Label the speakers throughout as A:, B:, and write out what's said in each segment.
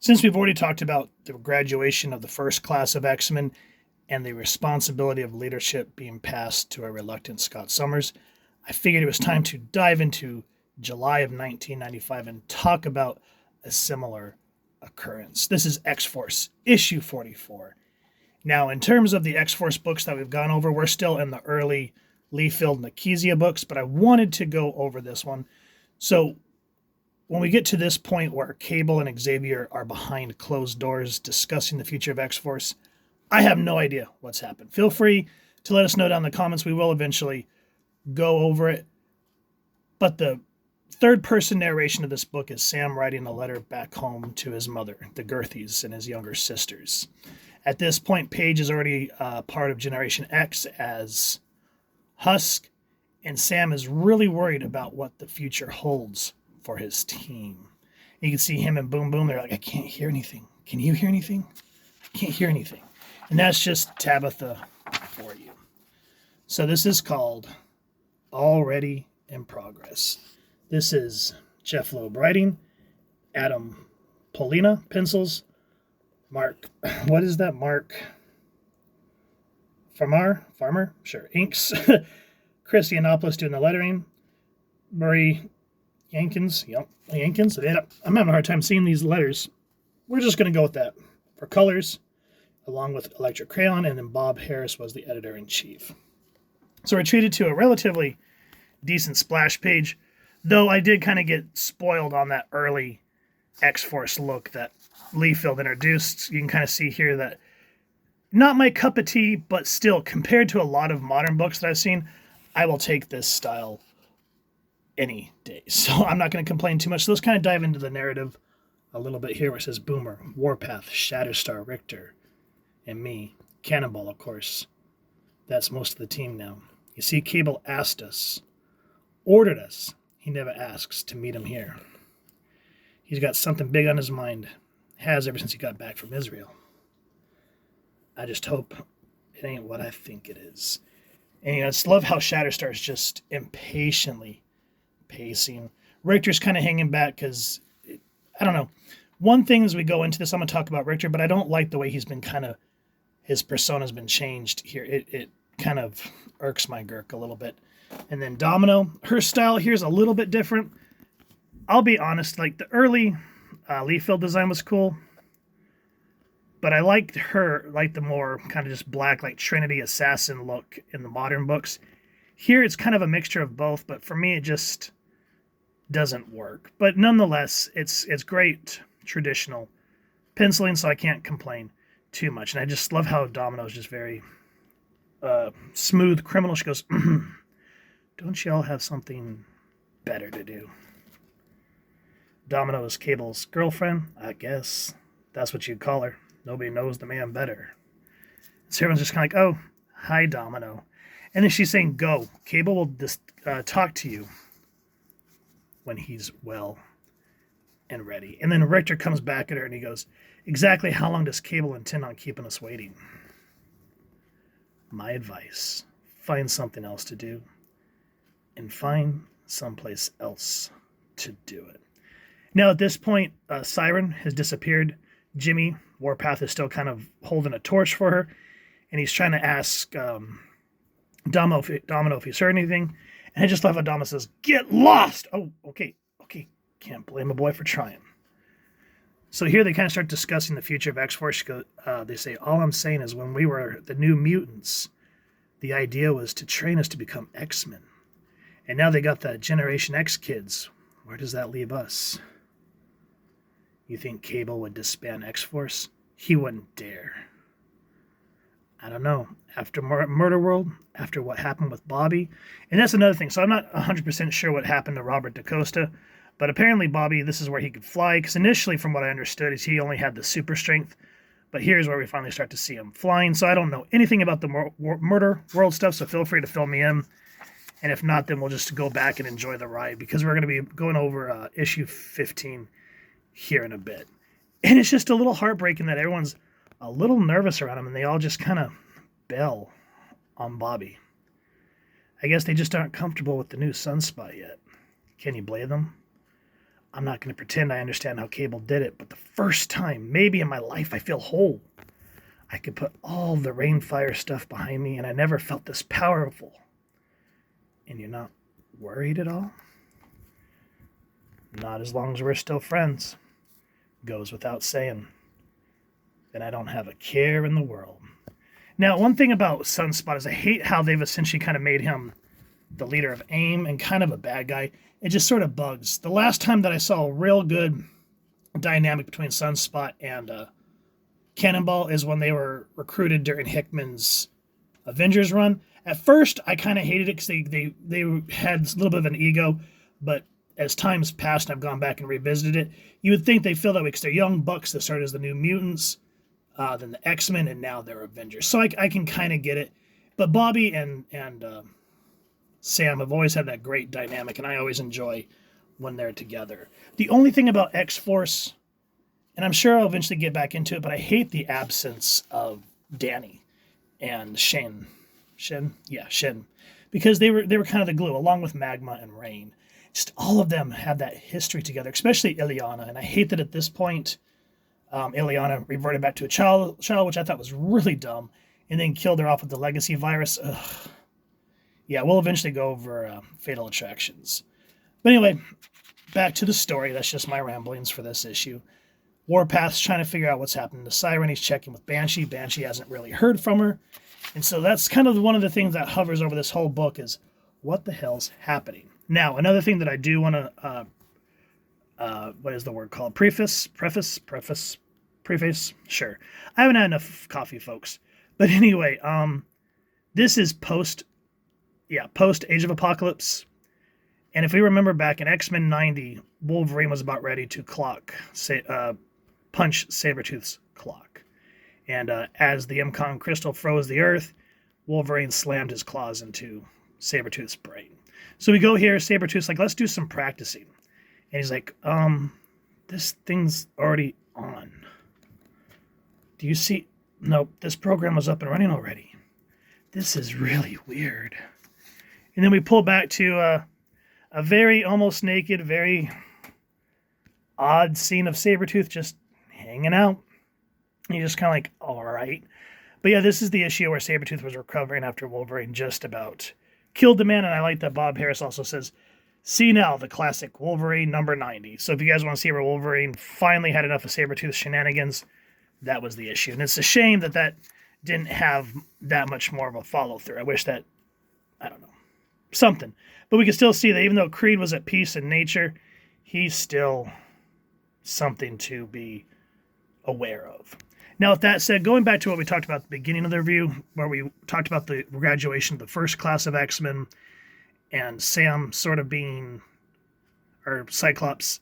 A: Since we've already talked about the graduation of the first class of X-Men and the responsibility of leadership being passed to a reluctant Scott Summers, I figured it was time to dive into July of 1995 and talk about a similar occurrence. This is X-Force, issue 44. Now, in terms of the X-Force books that we've gone over, we're still in the early Liefeld and Nikezia books, but I wanted to go over this one. So when we get to this point where Cable and Xavier are behind closed doors discussing the future of X-Force, I have no idea what's happened. Feel free to let us know down in the comments. We will eventually go over it. But the third-person narration of this book is Sam writing a letter back home to his mother, the Gerthies, and his younger sisters. At this point, Paige is already part of Generation X as Husk, and Sam is really worried about what the future holds for his team. You can see him and Boom Boom. They're like, I can't hear anything. Can you hear anything? I can't hear anything. And that's just Tabitha for you. So this is called Already in Progress. This is Jeff Loeb writing, Adam Polina pencils, Mark, what is that? Mark Farmer? Sure, inks. Chris Yiannopoulos doing the lettering, Murray Yankins. I'm having a hard time seeing these letters. We're just going to go with that. For colors, along with Electric Crayon, and then Bob Harris was the editor-in-chief. So we're treated to a relatively decent splash page, though I did kind of get spoiled on that early X-Force look that Liefeld introduced. You can kind of see here that not my cup of tea, but still, compared to a lot of modern books that I've seen, I will take this style any day. So I'm not going to complain too much. So let's kind of dive into the narrative a little bit here where it says Boomer, Warpath, Shatterstar, Richter, and me. Cannonball, of course. That's most of the team now. You see, Cable asked us, ordered us. He never asks to meet him here. He's got something big on his mind. Has ever since he got back from Israel. I just hope it ain't what I think it is. And I just love how Shatterstar is just impatiently pacing. Richter's kind of hanging back because, I don't know. One thing as we go into this, I'm going to talk about Richter, but I don't like the way he's been kind of, his persona's been changed here. It kind of irks my Gurk a little bit. And then Domino, her style here is a little bit different. I'll be honest, like the early Liefeld design was cool, but I liked her, like the more kind of just black, like Trinity Assassin look in the modern books. Here it's kind of a mixture of both, but for me it just doesn't work. But nonetheless, it's great traditional penciling, so I can't complain too much. And I just love how Domino is just very smooth criminal. She goes, don't you all have something better to do? Domino is Cable's girlfriend, I guess. That's what you'd call her. Nobody knows the man better. So everyone's just kind of like, oh, hi, Domino. And then she's saying, go. Cable will talk to you when he's well and ready. And then Richter comes back at her and he goes, exactly how long does Cable intend on keeping us waiting? My advice, find something else to do and find someplace else to do it. Now, at this point, Siren has disappeared. Jimmy, Warpath, is still kind of holding a torch for her, and he's trying to ask Domino if he's heard anything. And I just love how Domino says, get lost! Oh, okay. Can't blame a boy for trying. So here they kind of start discussing the future of X-Force. They say, all I'm saying is when we were the new mutants, the idea was to train us to become X-Men. And now they got the Generation X kids. Where does that leave us? You think Cable would disband X-Force? He wouldn't dare. I don't know. After Murder World, after what happened with Bobby, and that's another thing. So I'm not 100% sure what happened to Robert DaCosta, but apparently Bobby, this is where he could fly, because initially, from what I understood, is he only had the super strength, but here's where we finally start to see him flying. So I don't know anything about the Murder World stuff, so feel free to fill me in. And if not, then we'll just go back and enjoy the ride, because we're going to be going over issue 15 here in a bit. And it's just a little heartbreaking that everyone's a little nervous around him, and they all just kind of bail on Bobby. I guess they just aren't comfortable with the new Sunspot yet. Can you blame them? I'm not going to pretend I understand how Cable did it, but the first time, maybe in my life, I feel whole. I could put all the rainfire stuff behind me, and I never felt this powerful. And you're not worried at all? Not as long as we're still friends. Goes without saying. Then I don't have a care in the world. Now, one thing about Sunspot is I hate how they've essentially kind of made him the leader of AIM and kind of a bad guy. It just sort of bugs. The last time that I saw a real good dynamic between Sunspot and Cannonball is when they were recruited during Hickman's Avengers run. At first, I kind of hated it because they had a little bit of an ego, but as time's passed and I've gone back and revisited it, you would think they feel that way because they're young bucks that started as the New Mutants, then the X-Men, and now they're Avengers. So I can kind of get it. But Bobby and Sam have always had that great dynamic, and I always enjoy when they're together. The only thing about X-Force, and I'm sure I'll eventually get back into it, but I hate the absence of Danny and Shin. Yeah, Shin. Because they were kind of the glue, along with Magma and Rain. Just all of them have that history together, especially Ileana. And I hate that at this point, Ileana reverted back to a child, which I thought was really dumb, and then killed her off with the legacy virus. Ugh. Yeah, we'll eventually go over Fatal Attractions. But anyway, back to the story. That's just my ramblings for this issue. Warpath's trying to figure out what's happening to Siren. He's checking with Banshee. Banshee hasn't really heard from her. And so that's kind of one of the things that hovers over this whole book is what the hell's happening? Now, another thing that I do want to, what is the word called? Preface? Sure. I haven't had enough coffee, folks. But anyway, this is post Age of Apocalypse. And if we remember back in X-Men 90, Wolverine was about ready to punch Sabretooth's clock. And as the MCON crystal froze the earth, Wolverine slammed his claws into Sabretooth's brain. So we go here, Sabretooth's like, let's do some practicing. And he's like, this thing's already on. Do you see? Nope, this program was up and running already. This is really weird. And then we pull back to a very almost naked, very odd scene of Sabretooth just hanging out. And you're just kind of like, all right. But yeah, this is the issue where Sabretooth was recovering after Wolverine just about killed the man. And I like that Bob Harris also says, see now, the classic Wolverine number 90. So if you guys want to see where Wolverine finally had enough of Sabretooth's shenanigans, that was the issue. And it's a shame that didn't have that much more of a follow-through. I wish that, I don't know, something. But we can still see that even though Creed was at peace in nature, he's still something to be aware of. Now, with that said, going back to what we talked about at the beginning of the review, where we talked about the graduation of the first class of X-Men and Sam sort of being, or Cyclops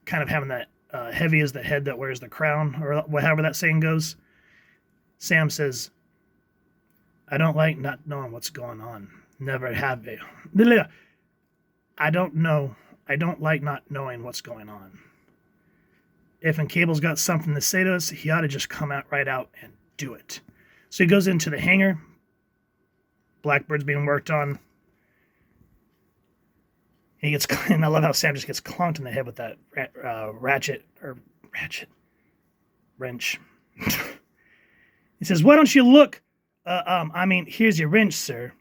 A: kind of having that heavy is the head that wears the crown, or however that saying goes. Sam says, I don't like not knowing what's going on. Never have been. I don't know. I don't like not knowing what's going on. If and Cable's got something to say to us, he ought to just come out right out and do it. So he goes into the hangar. Blackbird's being worked on. And he gets, and I love how Sam just gets clunked in the head with that wrench. He says, why don't you look? Here's your wrench, sir.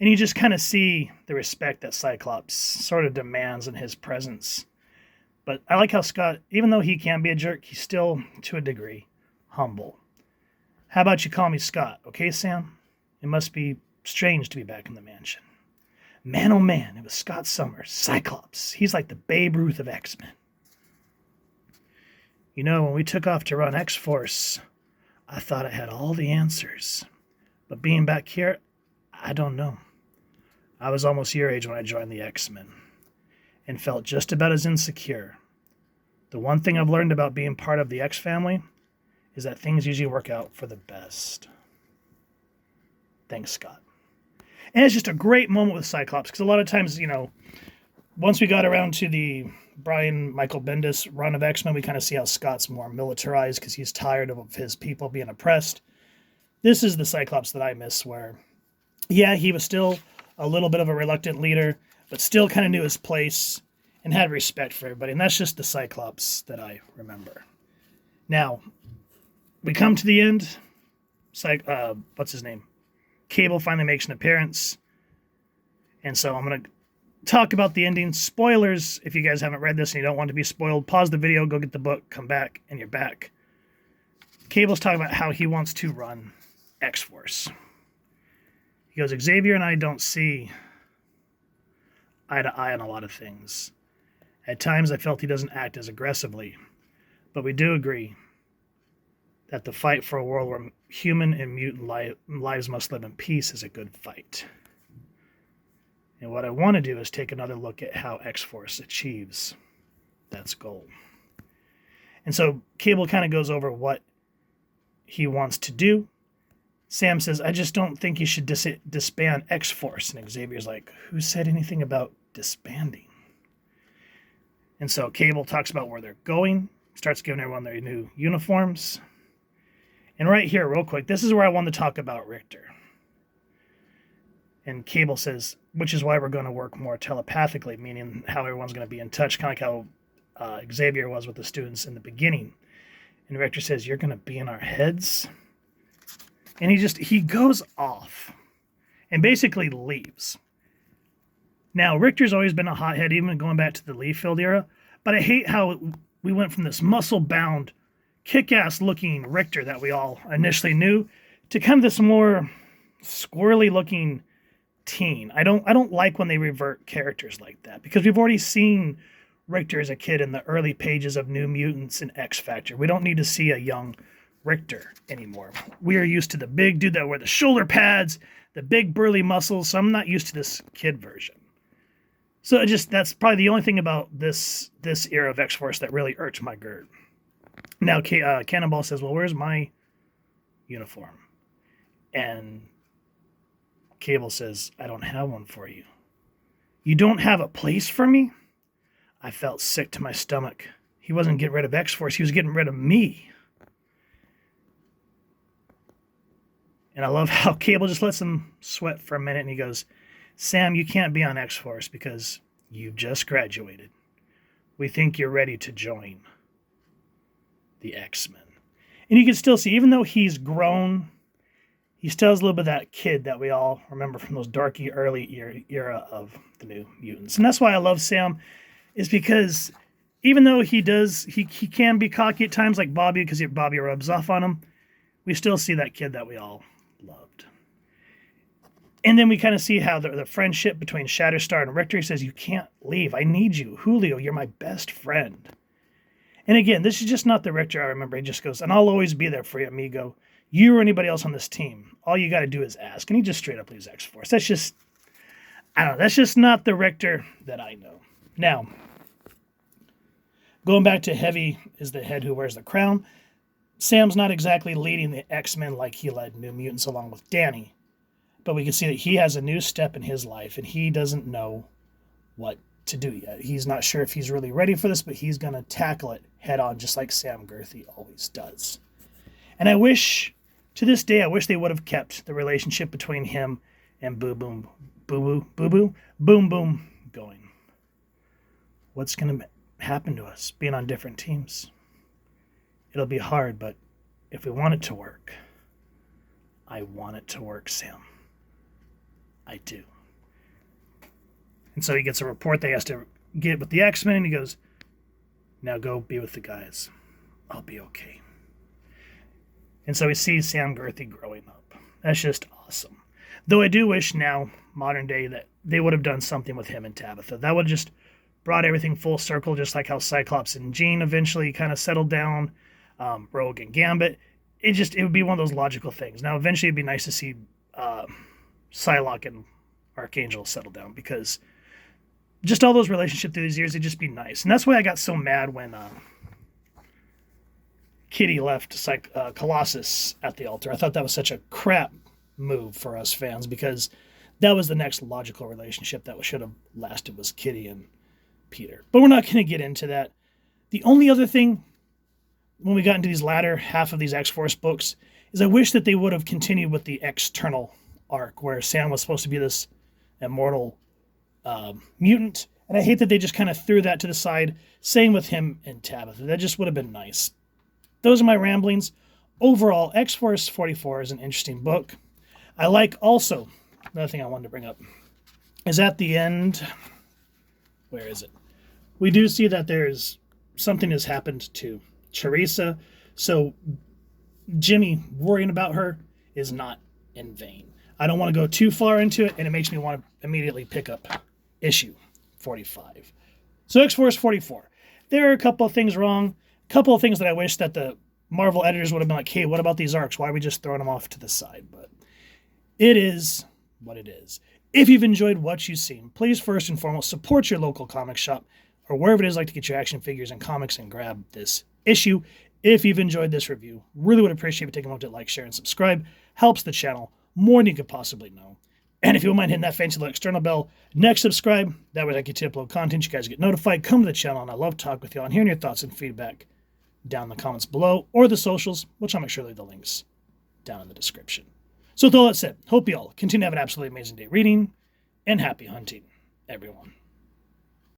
A: And you just kind of see the respect that Cyclops sort of demands in his presence. But I like how Scott, even though he can be a jerk, he's still, to a degree, humble. How about you call me Scott, okay, Sam? It must be strange to be back in the mansion. Man, oh man, it was Scott Summers, Cyclops. He's like the Babe Ruth of X-Men. You know, when we took off to run X-Force, I thought I had all the answers. But being back here, I don't know. I was almost your age when I joined the X-Men and felt just about as insecure. The one thing I've learned about being part of the X family is that things usually work out for the best. Thanks, Scott. And it's just a great moment with Cyclops, because a lot of times, you know, once we got around to the Brian Michael Bendis run of X-Men, we kind of see how Scott's more militarized because he's tired of his people being oppressed. This is the Cyclops that I miss, where, yeah, he was still a little bit of a reluctant leader, but still kind of knew his place and had respect for everybody. And that's just the Cyclops that I remember. Now, we come to the end. What's his name? Cable finally makes an appearance. And so I'm going to talk about the ending. Spoilers, if you guys haven't read this and you don't want to be spoiled, pause the video, go get the book, come back, and you're back. Cable's talking about how he wants to run X-Force. He goes, Xavier and I don't see eye to eye on a lot of things. At times I felt he doesn't act as aggressively, but we do agree that the fight for a world where human and mutant lives must live in peace is a good fight. And what I want to do is take another look at how X-Force achieves that goal. And so Cable kind of goes over what he wants to do. Sam says, I just don't think you should disband X-Force. And Xavier's like, who said anything about disbanding? And so Cable talks about where they're going, starts giving everyone their new uniforms. And right here, real quick, this is where I want to talk about Richter. And Cable says, which is why we're going to work more telepathically, meaning how everyone's going to be in touch, kind of like how Xavier was with the students in the beginning. And Richter says, you're going to be in our heads? And he goes off and basically leaves. Now, Richter's always been a hothead, even going back to the Liefeld era, but I hate how we went from this muscle-bound, kick-ass looking Richter that we all initially knew to kind of this more squirrely looking teen. I don't like when they revert characters like that, because we've already seen Richter as a kid in the early pages of New Mutants and X Factor. We don't need to see a young Richter anymore. We are used to the big dude that wear the shoulder pads, the big burly muscles, so I'm not used to this kid version. So that's probably the only thing about this era of X-Force that really irked my gird. Now, Cannonball says, well, where's my uniform? And Cable says, I don't have one for you. You don't have a place for me? I felt sick to my stomach. He wasn't getting rid of X-Force. He was getting rid of me. And I love how Cable just lets him sweat for a minute. And he goes, Sam, you can't be on X-Force because you've just graduated. We think you're ready to join the X-Men. And you can still see, even though he's grown, he still has a little bit of that kid that we all remember from those darky early era of the New Mutants. And that's why I love Sam, is because even though he can be cocky at times like Bobby, because Bobby rubs off on him, we still see that kid that we all loved. And then we kind of see how the friendship between Shatterstar and Richter. He says, you can't leave. I need you. Julio, you're my best friend. And again, this is just not the Richter I remember. He just goes, and I'll always be there for you, amigo. You or anybody else on this team. All you got to do is ask. And he just straight up leaves X-Force. That's just, I don't know. That's just not the Richter that I know. Now, going back to Heavy is the head who wears the crown. Sam's not exactly leading the X-Men like he led New Mutants along with Danny. But we can see that he has a new step in his life, and he doesn't know what to do yet. He's not sure if he's really ready for this, but he's going to tackle it head on, just like Sam Gerthy always does. And I wish, to this day, they would have kept the relationship between him and Boom Boom going. What's going to happen to us being on different teams? It'll be hard, but if we want it to work, I want it to work, Sam. I do. And so he gets a report they has to get with the X-Men, and he goes, now go be with the guys. I'll be okay. And so we see Sam Gerthy growing up. That's just awesome. Though I do wish now, modern day, that they would have done something with him and Tabitha. That would have just brought everything full circle, just like how Cyclops and Jean eventually kind of settled down, Rogue and Gambit. It would be one of those logical things. Now, eventually it'd be nice to see Psylocke and Archangel settle down, because just all those relationships through these years, it'd just be nice. And that's why I got so mad when Kitty left Colossus at the altar. I thought that was such a crap move for us fans, because that was the next logical relationship that should have lasted, was Kitty and Peter. But we're not going to get into that. The only other thing, when we got into these latter half of these X-Force books, is I wish that they would have continued with the external arc, where Sam was supposed to be this immortal mutant, And I hate that they just kind of threw that to the side. Same with him and Tabitha. That just would have been nice. Those are my ramblings. Overall, X-Force 44 is an interesting book. I like also, another thing I wanted to bring up, is at the end, where is it? We do see that there's something has happened to Teresa. So Jimmy worrying about her is not in vain. I don't want to go too far into it, and it makes me want to immediately pick up issue 45. So X-Force 44. There are a couple of things wrong. A couple of things that I wish that the Marvel editors would have been like, hey, what about these arcs? Why are we just throwing them off to the side? But it is what it is. If you've enjoyed what you've seen, please first and foremost support your local comic shop or wherever it is like to get your action figures and comics and grab this issue. If you've enjoyed this review, really would appreciate you taking a moment to like, share, and subscribe. Helps the channel more than you could possibly know. And if you don't mind hitting that fancy little external bell, next subscribe. That way I get to upload content. You guys get notified. Come to the channel, and I love talking with you all and hearing your thoughts and feedback down in the comments below or the socials, which I'll make sure to leave the links down in the description. So with all that said, hope you all continue to have an absolutely amazing day reading, and happy hunting, everyone.